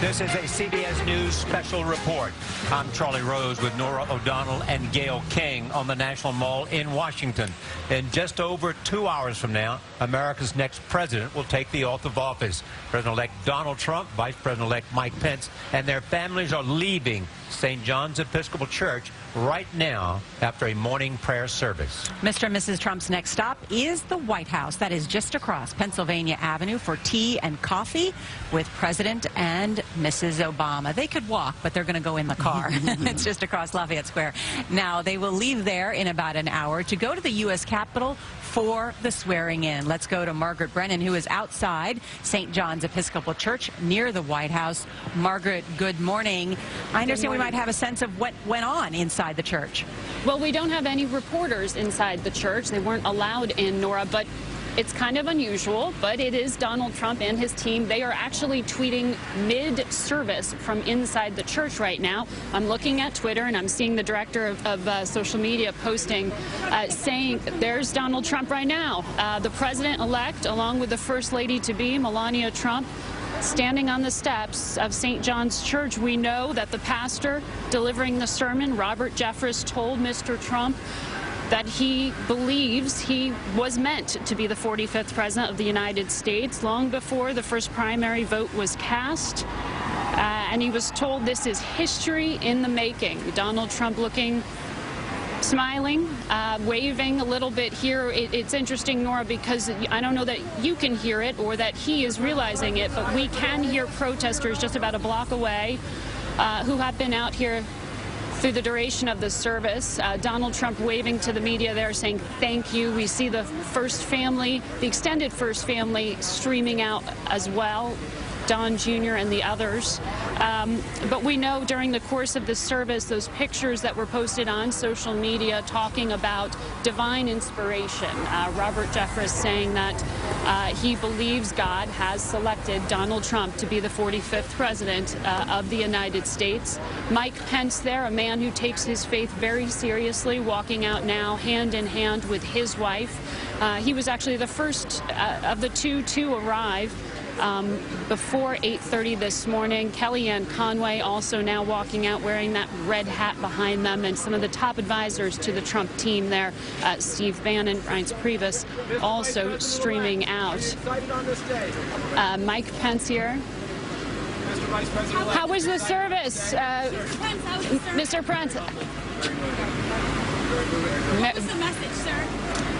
This is a CBS News special report. I'm Charlie Rose with Norah O'Donnell and Gayle King on the National Mall in Washington. In just over 2 hours from now, America's next president will take the oath of office. President-elect Donald Trump, Vice President-elect Mike Pence, and their families are leaving St. John's Episcopal Church right now after a morning prayer service. Mr. and Mrs. Trump's next stop is the White House. That is just across Pennsylvania Avenue for tea and coffee with President and Mrs. Obama. They could walk, but they're going to go in the car. It's just across Lafayette Square. Now, they will leave there in about an hour to go to the U.S. Capitol for the swearing in. Let's go to Margaret Brennan, who is outside St. John's Episcopal Church near the White House. Margaret, good morning. I understand we might have a sense of what went on inside the church. Well, we don't have any reporters inside the church. They weren't allowed in, Norah, but it's kind of unusual, but it is Donald Trump and his team. They are actually tweeting mid-service from inside the church right now. I'm looking at Twitter, and I'm seeing the director of social media posting, saying, there's Donald Trump right now. The president-elect, along with the first lady-to-be, Melania Trump, standing on the steps of St. John's Church. We know that the pastor delivering the sermon, Robert Jeffress, told Mr. Trump that he believes he was meant to be the 45th president of the United States long before the first primary vote was cast. And he was told this is history in the making. Donald Trump looking smiling, waving a little bit here. It's interesting, Norah, because I don't know that you can hear it or that he is realizing it, but we can hear protesters just about a block away who have been out here through the duration of the service. Donald Trump waving to the media there, saying thank you. We see the first family, the extended first family, streaming out as well. Don Jr. and the others. But we know during the course of the service, those pictures that were posted on social media talking about divine inspiration. Robert Jeffress saying that he believes God has selected Donald Trump to be the 45th president of the United States. Mike Pence there, a man who takes his faith very seriously, walking out now hand in hand with his wife. He was actually the first of the two to arrive before 8:30 this morning. Kellyanne Conway also now walking out wearing that red hat behind them, and some of the top advisors to the Trump team there, Steve Bannon, Reince Priebus, also streaming out. Mike Pence here. How was the service? Mr. Pence. What was the message, sir?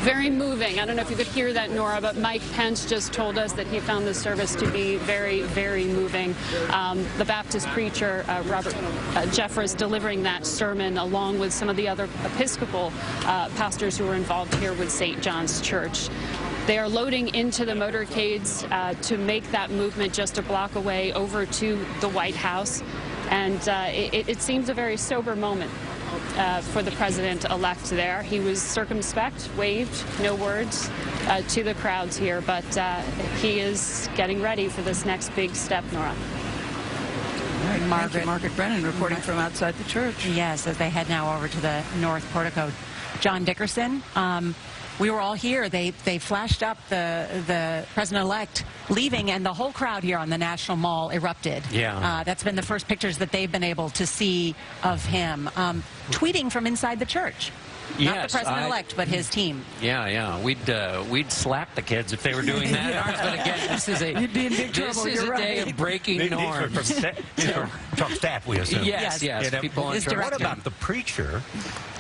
Very moving. I don't know if you could hear that, Norah, but Mike Pence just told us that he found the service to be very, very moving. The Baptist preacher, Robert Jeffress, delivering that sermon along with some of the other Episcopal pastors who were involved here with St. John's Church. They are loading into the motorcades to make that movement just a block away over to the White House. And it seems a very sober moment for the president-elect there. He was circumspect, waved, no words to the crowds here, but he is getting ready for this next big step, Norah. Margaret Brennan reporting from outside the church. Yes, as they head now over to the North Portico. John Dickerson, we were all here. They flashed up the president-elect leaving, and the whole crowd here on the National Mall erupted. Yeah. That's been the first pictures that they've been able to see of him. Tweeting from inside the church. Yes, not the president-elect, but his team. Yeah. We'd slap the kids if they were doing that. But again, this is a You'd be in big trouble. This is a day of breaking norms. From Trump staff, we assume. Yes. You know, People on Trump. What about the preacher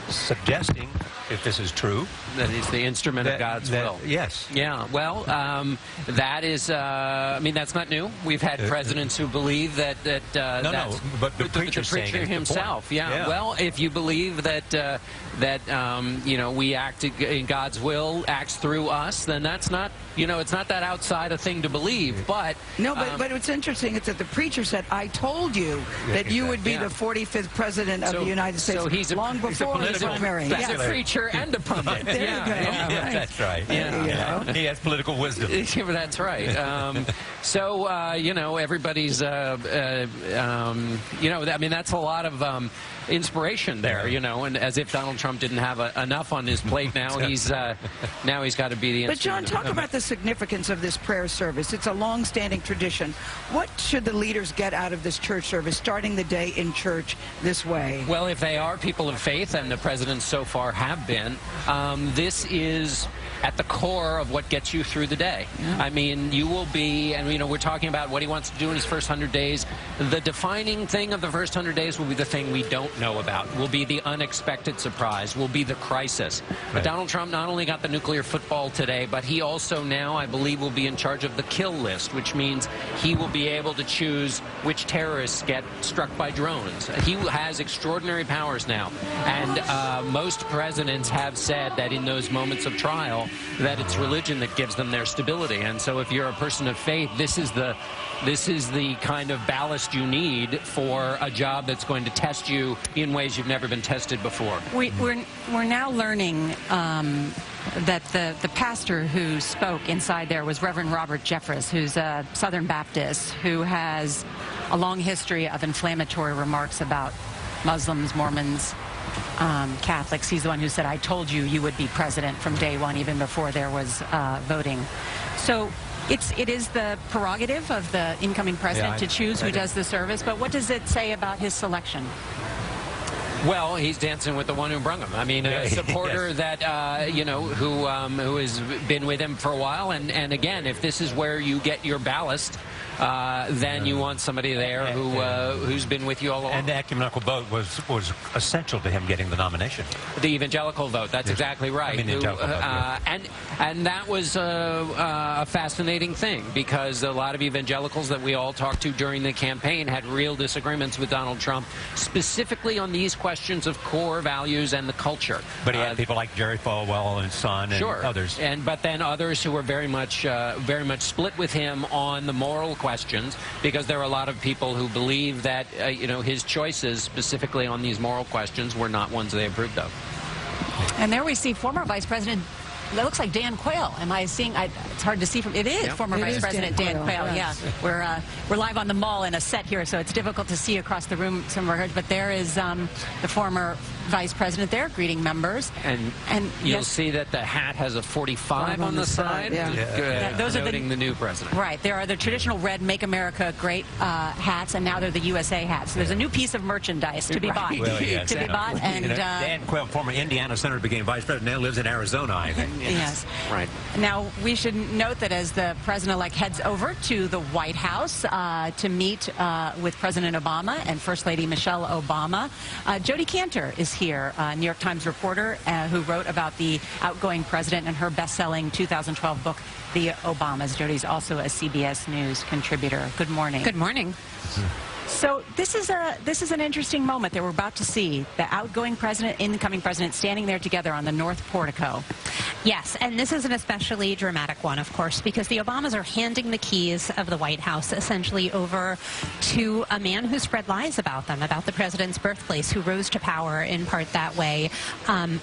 suggesting, if this is true, that he's the instrument of God's will? Yes. Yeah. Well, that is. I mean, that's not new. We've had presidents who believe that. No, but the preacher himself. Yeah. Well, if you believe that you know, we act in God's will, acts through us, then that's not. You know, it's not that outside a thing to believe. But no, but what's interesting is that the preacher said, "I told you that you would be the 45th president of the United States." So he's long before his primary. He's a preacher and a pundit. There you go. Yeah, that's right. Yeah. He has political wisdom. That's right. So you know, everybody's. You know, I mean, that's a lot of. inspiration there, you know, and as if Donald Trump didn't have enough on his plate now, he's got to be the But John, talk about the significance of this prayer service. It's a long-standing tradition. What should the leaders get out of this church service, starting the day in church this way? Well, if they are people of faith, and the presidents so far have been, this is at the core of what gets you through the day. Yeah. I mean, you will be, and you know, we're talking about what he wants to do in his first 100 days. The defining thing of the first 100 days will be the thing we don't know about, will be the unexpected surprise, will be the crisis. Right. But Donald Trump not only got the nuclear football today, but he also now, I believe, will be in charge of the kill list, which means he will be able to choose which terrorists get struck by drones. He has extraordinary powers now, and most presidents have said that in those moments of trial, that it's religion that gives them their stability. And so if you're a person of faith, this is the kind of ballast you need for a job that's going to test you in ways you've never been tested before. We're now learning that the pastor who spoke inside there was Reverend Robert Jeffress, who's a Southern Baptist, who has a long history of inflammatory remarks about Muslims, Mormons, Catholics. He's the one who said, I told you you would be president from day one, even before there was voting. So it is the prerogative of the incoming president to choose who does the service, but what does it say about his selection? Well, he's dancing with the one who brung him. I mean, a supporter that, you know, who has been with him for a while. And again, if this is where you get your ballast, then you want somebody there who's been with you all along. And the ecumenical vote was essential to him getting the nomination. The evangelical vote, that's exactly right. I mean, and that was a fascinating thing, because a lot of evangelicals that we all talked to during the campaign had real disagreements with Donald Trump, specifically on these questions of core values and the culture. But he had people like Jerry Falwell and his son and others. But then others who were very much split with him on the moral questions, because there are a lot of people who believe that you know, his choices specifically on these moral questions were not ones they approved of. And there we see former Vice President, that looks like Dan Quayle. Am I seeing? It's hard to see from. It is former Vice President Dan Quayle. Yes. Yeah, we're live on the Mall in a set here, so it's difficult to see across the room some of our. But there is the former Vice President there greeting members. And you'll see that the hat has a 45 on the side. Those are the new president. Right. There are the traditional red "Make America Great" hats, and now they're the USA hats. So there's a new piece of merchandise to be bought. Well, yes, to be bought. And Dan Quayle, former Indiana senator, became vice president. Now lives in Arizona, I think. Yes. Right. Now, we should note that as the president-elect heads over to the White House to meet with President Obama and First Lady Michelle Obama, Jodi Kantor is here, New York Times reporter who wrote about the outgoing president in her best-selling 2012 book, The Obamas. Jodi's also a CBS News contributor. Good morning. Good morning. So this is an interesting moment that we're about to see. The outgoing president, incoming president, standing there together on the North Portico. Yes, and this is an especially dramatic one, of course, because the Obamas are handing the keys of the White House essentially over to a man who spread lies about them, about the president's birthplace, who rose to power in part that way.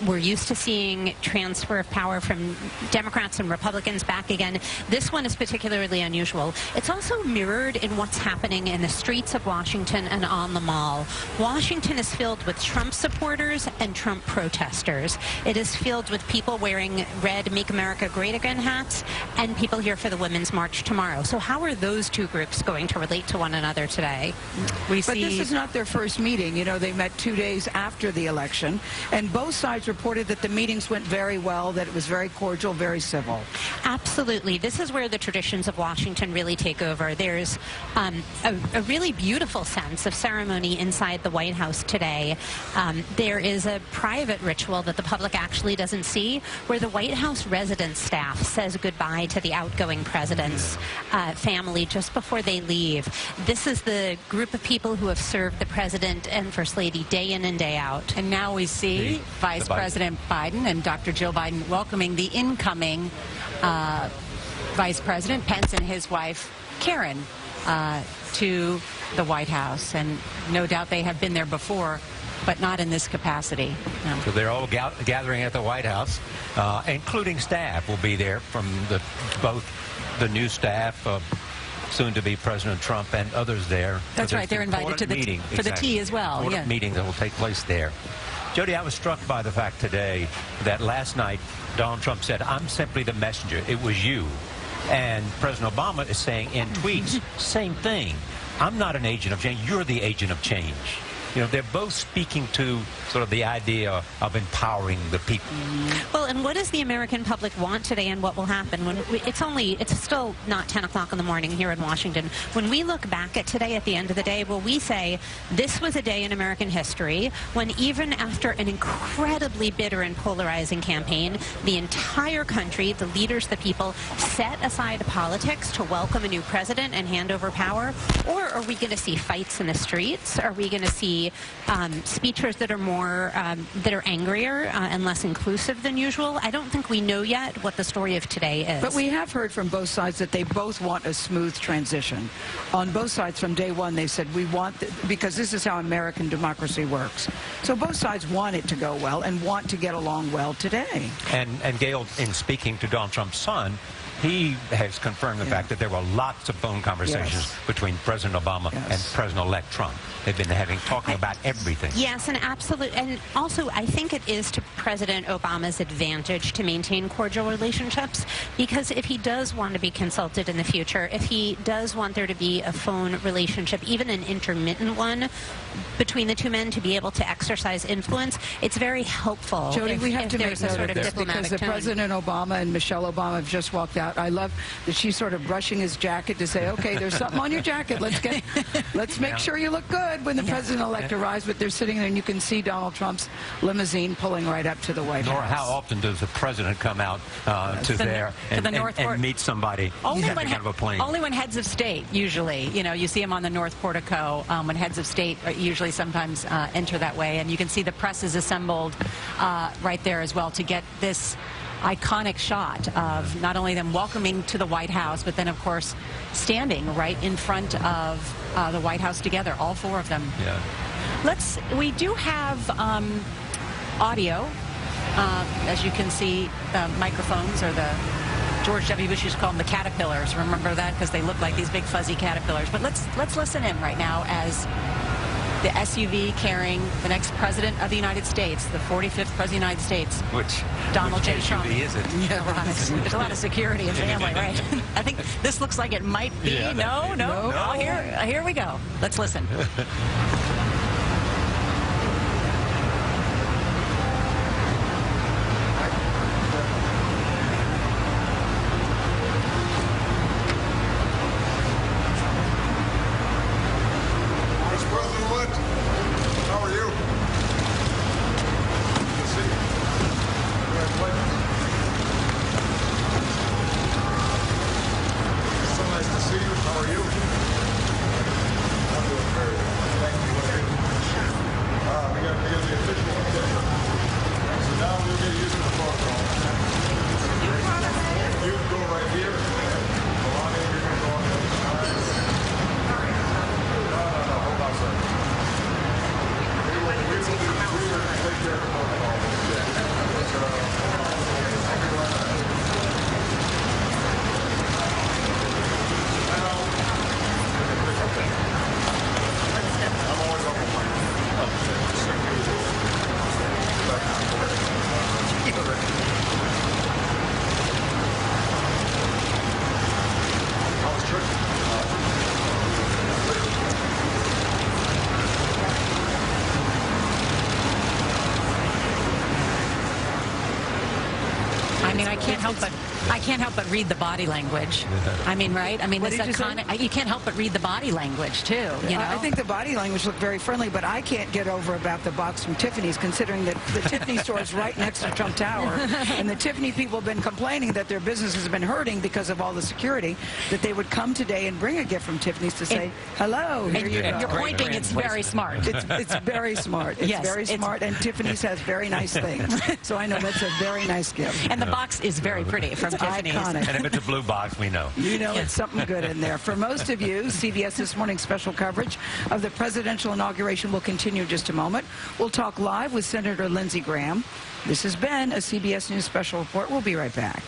We're used to seeing transfer of power from Democrats and Republicans back again. This one is particularly unusual. It's also mirrored in what's happening in the streets of Washington and on the Mall. Washington is filled with Trump supporters and Trump protesters. It is filled with people wearing red "Make America Great Again" hats and people here for the Women's March tomorrow. So how are those two groups going to relate to one another today? But this is not their first meeting. You know, they met 2 days after the election, and both sides reported that the meetings went very well, that it was very cordial, very civil. Absolutely. This is where the traditions of Washington really take over. There's a really beautiful sense of ceremony inside the White House today. There is a private ritual that the public actually doesn't see, where the White House residence staff says goodbye to the outgoing president's family just before they leave. This is the group of people who have served the president and First Lady day in and day out. And now we see Vice President Biden and Dr. Jill Biden welcoming the incoming Vice President Pence and his wife Karen to the White House. And no doubt they have been there before, but not in this capacity. No. So they're all gathering at the White House, including staff will be there from both the new staff, soon to be President Trump and others there. That's for right. this They're invited to the meeting. for the tea as well. Important meeting that will take place there. Jody, I was struck by the fact today that last night Donald Trump said, "I'm simply the messenger. It was you." And President Obama is saying in tweets, same thing. "I'm not an agent of change. You're the agent of change." You know, they're both speaking to sort of the idea of empowering the people. Well, and what does the American public want today, and what will happen when it's still not 10 o'clock in the morning here in Washington. When we look back at today at the end of the day, will we say this was a day in American history when even after an incredibly bitter and polarizing campaign, the entire country, the leaders, the people, set aside politics to welcome a new president and hand over power? Or are we going to see fights in the streets? Are we going to see speeches that are more that are angrier and less inclusive than usual? I don't think we know yet what the story of today is. But we have heard from both sides that they both want a smooth transition. On both sides from day one, they said we want, because this is how American democracy works. So both sides want it to go well and want to get along well today. And Gail, in speaking to Donald Trump's son, he has confirmed the fact that there were lots of phone conversations between President Obama and President-elect Trump. They've been talking about everything. Yes, and absolutely. And also, I think it is to President Obama's advantage to maintain cordial relationships, because if he does want to be consulted in the future, if he does want there to be a phone relationship, even an intermittent one, between the two men to be able to exercise influence, it's very helpful. Jody, we have to make there's a sort of diplomatic because tone. President Obama and Michelle Obama have just walked out. I love that she's sort of brushing his jacket to say, "Okay, there's something on your jacket. Let's make sure you look good when the president-elect arrives." But they're sitting there, and you can see Donald Trump's limousine pulling right up to the White Nora, House. how often does the president come out to there and meet somebody? Only Only when heads of state, usually. You know, you see him on the North Portico when heads of state usually sometimes enter that way. And you can see the press is assembled right there as well to get this iconic shot of not only them welcoming to the White House, but then, of course, standing right in front of the White House together, all four of them. Yeah. We do have audio. As you can see, microphones are the George W. Bush used to call them the caterpillars. Remember that? Because they look like these big fuzzy caterpillars. But let's listen in right now as the SUV carrying the next president of the United States, the 45th president of the United States. Which Donald J. Trump. SUV is it? Yeah, there's a lot of security and family, right? I think this looks like it might be. Yeah, No. Oh, here we go. Let's listen. I mean, I can't help but read the body language. I mean, right? I mean, this you can't help but read the body language too. You know? I think the body language looked very friendly, but I can't get over about the box from Tiffany's, considering that the Tiffany store is right next to Trump Tower, and the Tiffany people have been complaining that their business has been hurting because of all the security. That they would come today and bring a gift from Tiffany's to say, "Hello, here you go." You're pointing. It's very smart. It's very smart. It's very smart, and Tiffany's has very nice things. So I know that's a very nice gift. And the box is very pretty from Tiffany's. Iconic. And if it's a blue box, we know. You know it's something good in there. For most of you, CBS This Morning special coverage of the presidential inauguration will continue in just a moment. We'll talk live with Senator Lindsey Graham. This has been a CBS News special report. We'll be right back.